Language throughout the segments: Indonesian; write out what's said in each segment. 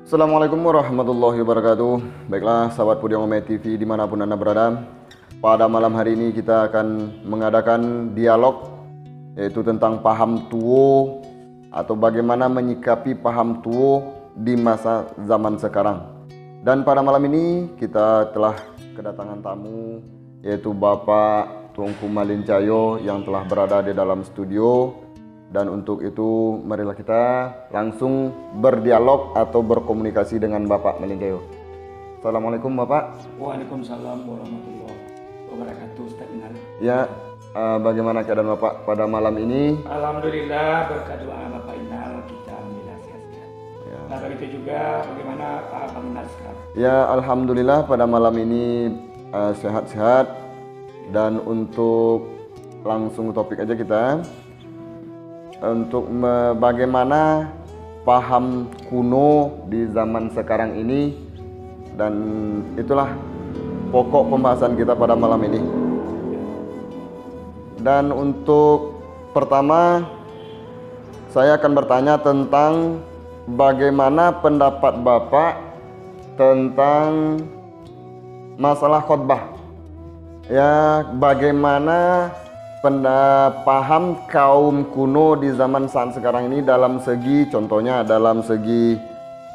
Assalamualaikum warahmatullahi wabarakatuh. Baiklah sahabat Pudiongome TV dimanapun Anda berada, pada malam hari ini kita akan mengadakan dialog yaitu tentang paham tuwo atau bagaimana menyikapi paham tuwo di masa zaman sekarang. Dan pada malam ini kita telah kedatangan tamu yaitu Bapak Tunku Malincayo yang telah berada di dalam studio. Dan untuk itu marilah kita langsung berdialog atau berkomunikasi dengan Bapak Malincayo. Assalamualaikum Bapak. Waalaikumsalam warahmatullahi wabarakatuh, Ustaz Inal. Ya, bagaimana keadaan Bapak pada malam ini? Alhamdulillah, berkat doa Bapak Inal kita alhamdulillah sehat-sehat. Ya. Nah begitu juga bagaimana Pak Inal sekarang? Ya, alhamdulillah pada malam ini sehat-sehat. Dan untuk langsung topik aja kita. Untuk bagaimana paham kuno di zaman sekarang ini, dan itulah pokok pembahasan kita pada malam ini. Dan untuk pertama saya akan bertanya tentang bagaimana pendapat Bapak tentang masalah khotbah. Ya, bagaimana paham kaum kuno di zaman saat sekarang ini dalam segi, contohnya dalam segi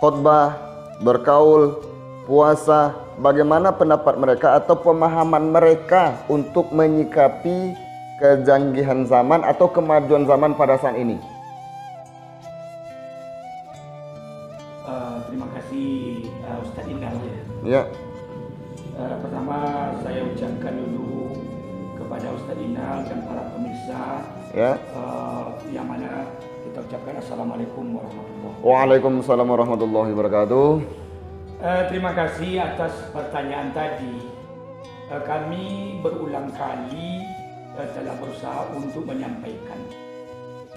khotbah, berkaul, puasa, bagaimana pendapat mereka atau pemahaman mereka untuk menyikapi kejanggihan zaman atau kemajuan zaman pada saat ini. Terima kasih Ustaz Inal Ya. Pertama saya ucapkan dulu kepada Ustaz Inal dan para pemirsa Ya. yang mana kita ucapkan Assalamualaikum warahmatullahi wabarakatuh. Waalaikumsalam warahmatullahi wabarakatuh. Terima kasih atas pertanyaan tadi. Kami berulang kali telah berusaha untuk menyampaikan,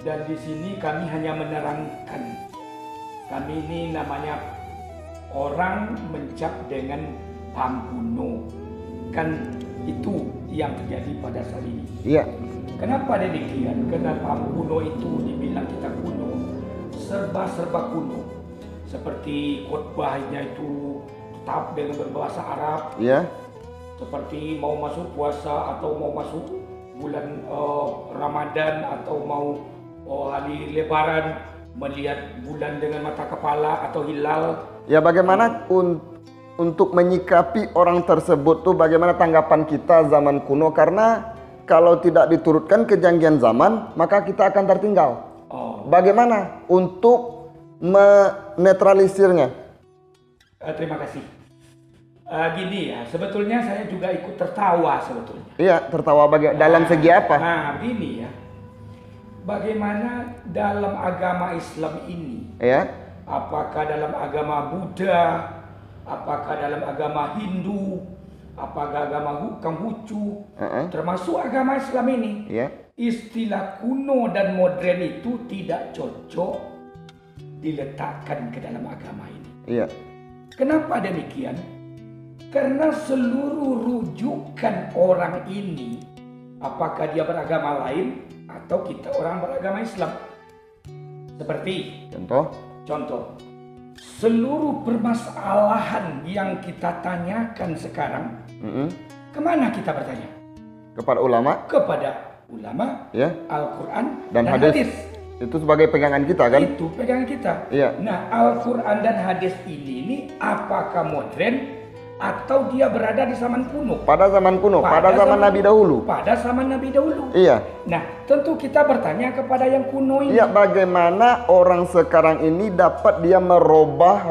dan di sini kami hanya menerangkan. Kami ini namanya orang mencap dengan paham kuno, kan itu yang terjadi pada saat ini. Iya. Kenapa demikian? Karena paham kuno itu dibilang kita kuno, serba kuno. Seperti khotbahnya itu tetap dengan berbahasa Arab. Iya. Seperti mau masuk puasa atau mau masuk bulan Ramadan atau mau hari Lebaran, melihat bulan dengan mata kepala atau hilal. Ya, bagaimana untuk menyikapi orang tersebut tuh, bagaimana tanggapan kita zaman kuno, karena kalau tidak diturutkan kejanggihan zaman maka kita akan tertinggal. Bagaimana untuk menetralisirnya? Terima kasih. Gini ya, sebetulnya saya juga ikut tertawa sebetulnya. Iya, tertawa dalam segi apa? Nah, begini ya. Bagaimana dalam agama Islam ini? Ya. Apakah dalam agama Buddha, apakah dalam agama Hindu, apakah agama Konghucu, termasuk agama Islam ini, istilah kuno dan modern itu tidak cocok diletakkan ke dalam agama ini. Iya. Kenapa demikian? Karena seluruh rujukan orang ini, apakah dia beragama lain atau kita orang beragama Islam. Seperti contoh, seluruh permasalahan yang kita tanyakan sekarang, kemana kita bertanya? Kepada ulama. Kepada ulama, ya. Al-Quran dan hadis. Itu sebagai pegangan kita kan? Itu pegangan kita. Iya. Nah, Al-Quran dan hadis ini apakah modern atau dia berada di zaman kuno? Pada zaman kuno, pada zaman Nabi dahulu. Pada zaman Nabi dahulu. Iya. Nah, tentu kita bertanya kepada yang kuno ini. Iya, bagaimana orang sekarang ini dapat dia merubah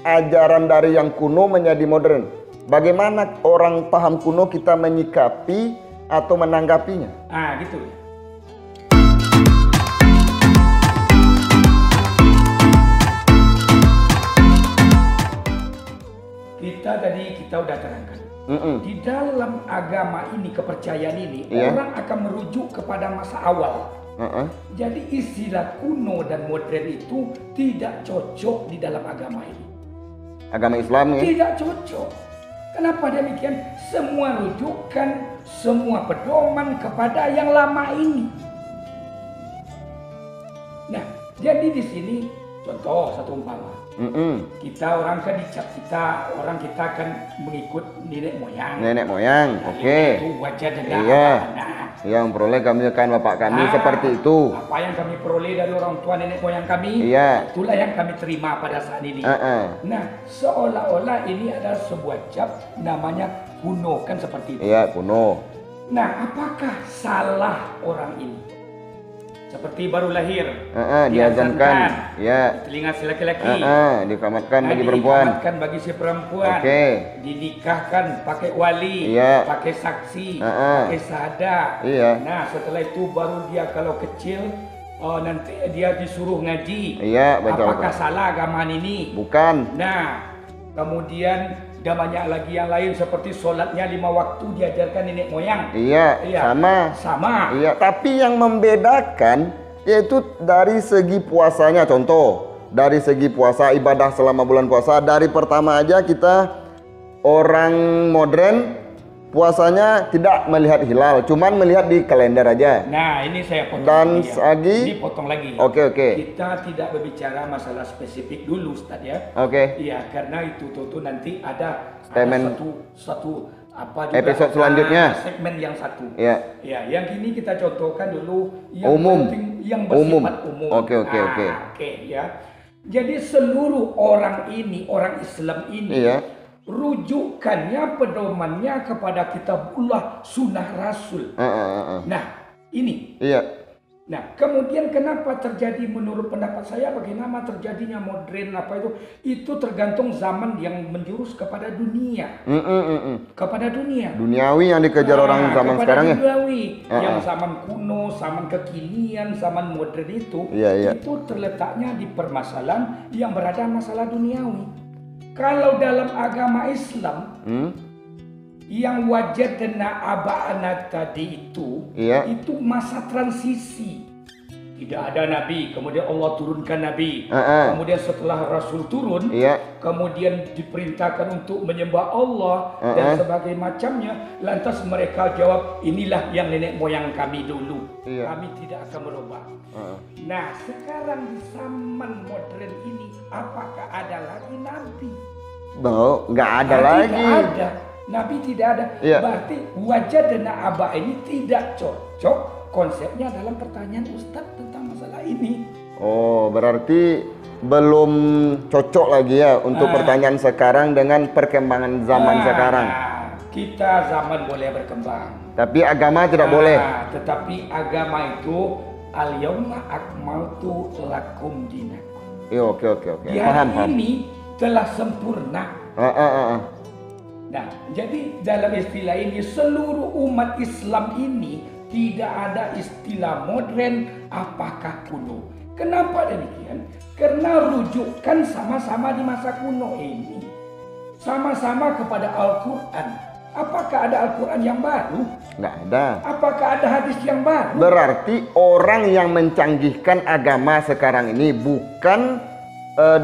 ajaran dari yang kuno menjadi modern? Bagaimana orang paham kuno kita menyikapi atau menanggapinya? Ah, gitu. Kita udah terangkan. Di dalam agama ini, kepercayaan ini, orang akan merujuk kepada masa awal. Jadi istilah kuno dan modern itu tidak cocok di dalam agama ini. Agama Islam ya? Tidak cocok. Kenapa demikian? Semua rujukan, semua pedoman kepada yang lama ini. Nah, jadi di sini Contoh satu umpama. Kita orang kan dicap kita kan mengikut nenek moyang. Nenek moyang, oke. Itu wajar dan Iya. nah, Yang peroleh kami kan bapak kami seperti itu. apa yang kami peroleh dari orang tua nenek moyang kami, Iya. itulah yang kami terima pada saat ini. Nah, seolah-olah ini adalah sebuah cap namanya kuno kan seperti itu. Iya, kuno. Nah, apakah salah orang ini? Seperti baru lahir, Diazankan, ya. di telinga si laki-laki, Dikamatkan bagi perempuan. dikamatkan bagi si perempuan, Oke. dinikahkan pakai wali, Iya. pakai saksi, pakai syahadah. Iya. Nah, setelah itu baru dia kalau kecil nanti dia disuruh ngaji. Iya, betul. Apakah salah agama ini? Bukan. Nah, kemudian dan banyak lagi yang lain seperti sholatnya 5 waktu diajarkan nenek moyang. Iya, sama. Iya, tapi yang membedakan yaitu dari segi puasanya. Contoh, dari segi puasa ibadah selama bulan puasa, dari pertama aja kita orang modern puasanya tidak melihat hilal, cuman melihat di kalender aja. Nah, ini saya potong Dan lagi. Ini potong lagi. Oke. Kita tidak berbicara masalah spesifik dulu, Ustaz ya. Oke. Iya, karena itu nanti ada satu apa juga episode selanjutnya. Segmen yang satu. Iya. Ya, yang ini kita contohkan dulu yang Umum. penting, yang bersifat umum. Oke. Oke, ya. Jadi seluruh orang ini, orang Islam ini, rujukannya, pedomannya kepada kitabullah, sunnah Rasul. Nah, ini. Iya. Nah, kemudian kenapa terjadi menurut pendapat saya bagaimana terjadinya modern apa itu tergantung zaman yang menjurus kepada dunia. Kepada dunia. Duniawi yang dikejar orang zaman sekarang ya. Duniawi. Yang zaman kuno, zaman kekinian, zaman modern itu itu terletaknya di permasalahan yang berada masalah duniawi. Kalau dalam agama Islam yang wajadna aba'ana tadi itu masa transisi. Tidak ada nabi, kemudian Allah turunkan nabi. Kemudian setelah Rasul turun, kemudian diperintahkan untuk menyembah Allah dan sebagainya macamnya. Lantas mereka jawab, inilah yang nenek moyang kami dulu. Kami tidak akan merubah. Nah, sekarang di zaman modern ini, apakah ada lagi nabi? Nggak ada lagi. Tidak ada. Nabi tidak ada. Berarti wajadna aba ini tidak cocok konsepnya dalam pertanyaan Ustadz tentang masalah ini. Oh, berarti belum cocok lagi ya untuk pertanyaan sekarang dengan perkembangan zaman sekarang. Kita zaman boleh berkembang. Tapi agama tidak boleh. Tetapi agama itu al-yauma akmaltu lakum dinakum. Oke. Paham. Ini telah sempurna. Nah, jadi dalam istilah ini seluruh umat Islam ini tidak ada istilah modern apakah kuno. Kenapa demikian? Karena rujukan sama-sama di masa kuno ini. Sama-sama kepada Al-Quran. Apakah ada Al-Quran yang baru? Nggak ada. Apakah ada hadis yang baru? Berarti orang yang mencanggihkan agama sekarang ini bukan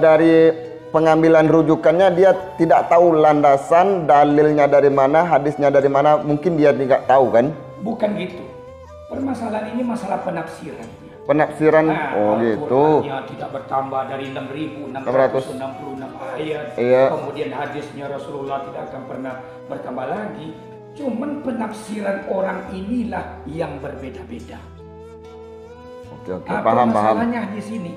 dari pengambilan rujukannya, dia tidak tahu landasan dalilnya dari mana, hadisnya dari mana, mungkin dia tidak tahu kan? Bukan gitu. Permasalahan ini masalah penafsiran. Penafsiran, gitu. Al-Qur'annya tidak bertambah dari 6.666 ayat. Kemudian hadisnya Rasulullah tidak akan pernah bertambah lagi. Cuman penafsiran orang inilah yang berbeda-beda. Paham. Masalahnya di sini,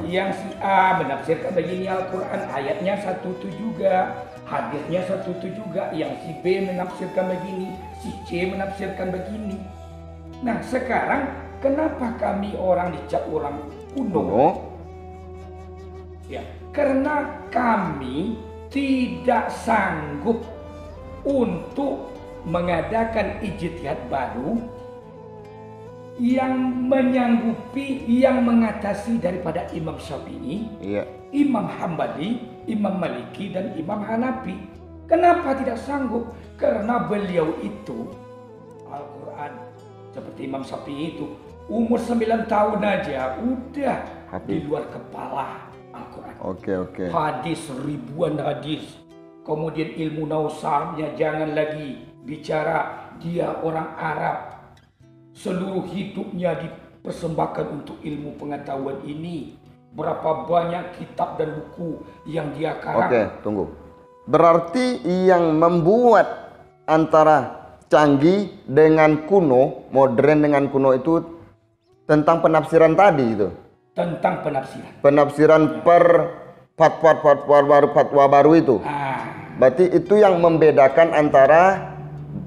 yang si A menafsirkan begini Al-Quran, ayatnya satu itu juga, hadisnya satu itu juga, yang si B menafsirkan begini, si C menafsirkan begini. Nah, sekarang kenapa kami orang dicap orang kuno? Ya, karena kami tidak sanggup untuk mengadakan ijtihad baru yang menyanggupi, yang mengatasi daripada Imam Syafi'i, Imam Hambali, Imam Maliki, dan Imam Hanafi. Kenapa tidak sanggup? Karena beliau itu Al-Quran seperti Imam Syafi'i itu umur 9 tahun aja udah di luar kepala Al-Quran. Hadis, ribuan hadis. Kemudian ilmu nausarnya jangan lagi bicara dia orang Arab. Seluruh hidupnya dipersembahkan untuk ilmu pengetahuan ini. berapa banyak kitab dan buku yang dia karang. Oke, tunggu. Berarti yang membuat antara canggih dengan kuno, modern dengan kuno itu tentang penafsiran tadi itu. Tentang penafsiran. Penafsiran per fatwa baru itu. Berarti itu yang membedakan antara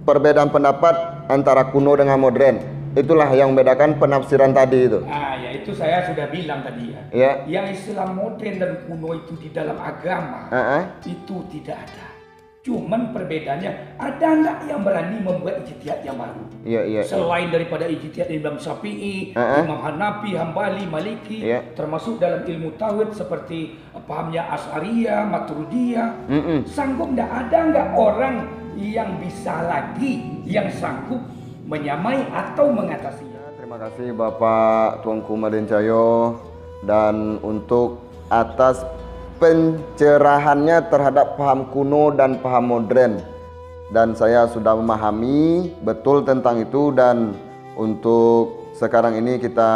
perbedaan pendapat antara kuno dengan modern. Itulah yang membedakan penafsiran tadi itu. Ya itu saya sudah bilang tadi ya. Ya. Yang istilah modern dan kuno itu di dalam agama itu tidak ada. Cuman perbedaannya, ada nggak yang berani membuat ijtihad yang baru? Iya. Selain daripada ijtihad Imam Syafi'i, Imam Hanafi, Hambali, Maliki, termasuk dalam ilmu tauhid seperti pahamnya Asy'ariyah, Maturidiyah. Sanggup nggak, ada nggak orang yang bisa lagi yang sanggup menyamai atau mengatasinya? Terima kasih Bapak Tuanku Maden Cahyo, dan untuk atas pencerahannya terhadap paham kuno dan paham modern, dan saya sudah memahami betul tentang itu. Dan untuk sekarang ini kita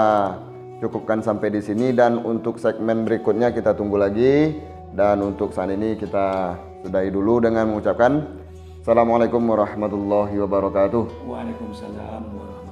cukupkan sampai di sini, dan untuk segmen berikutnya kita tunggu lagi. Dan untuk saat ini kita sudahi dulu dengan mengucapkan Assalamualaikum warahmatullahi wabarakatuh. Waalaikumsalam warahmatullahi wabarakatuh.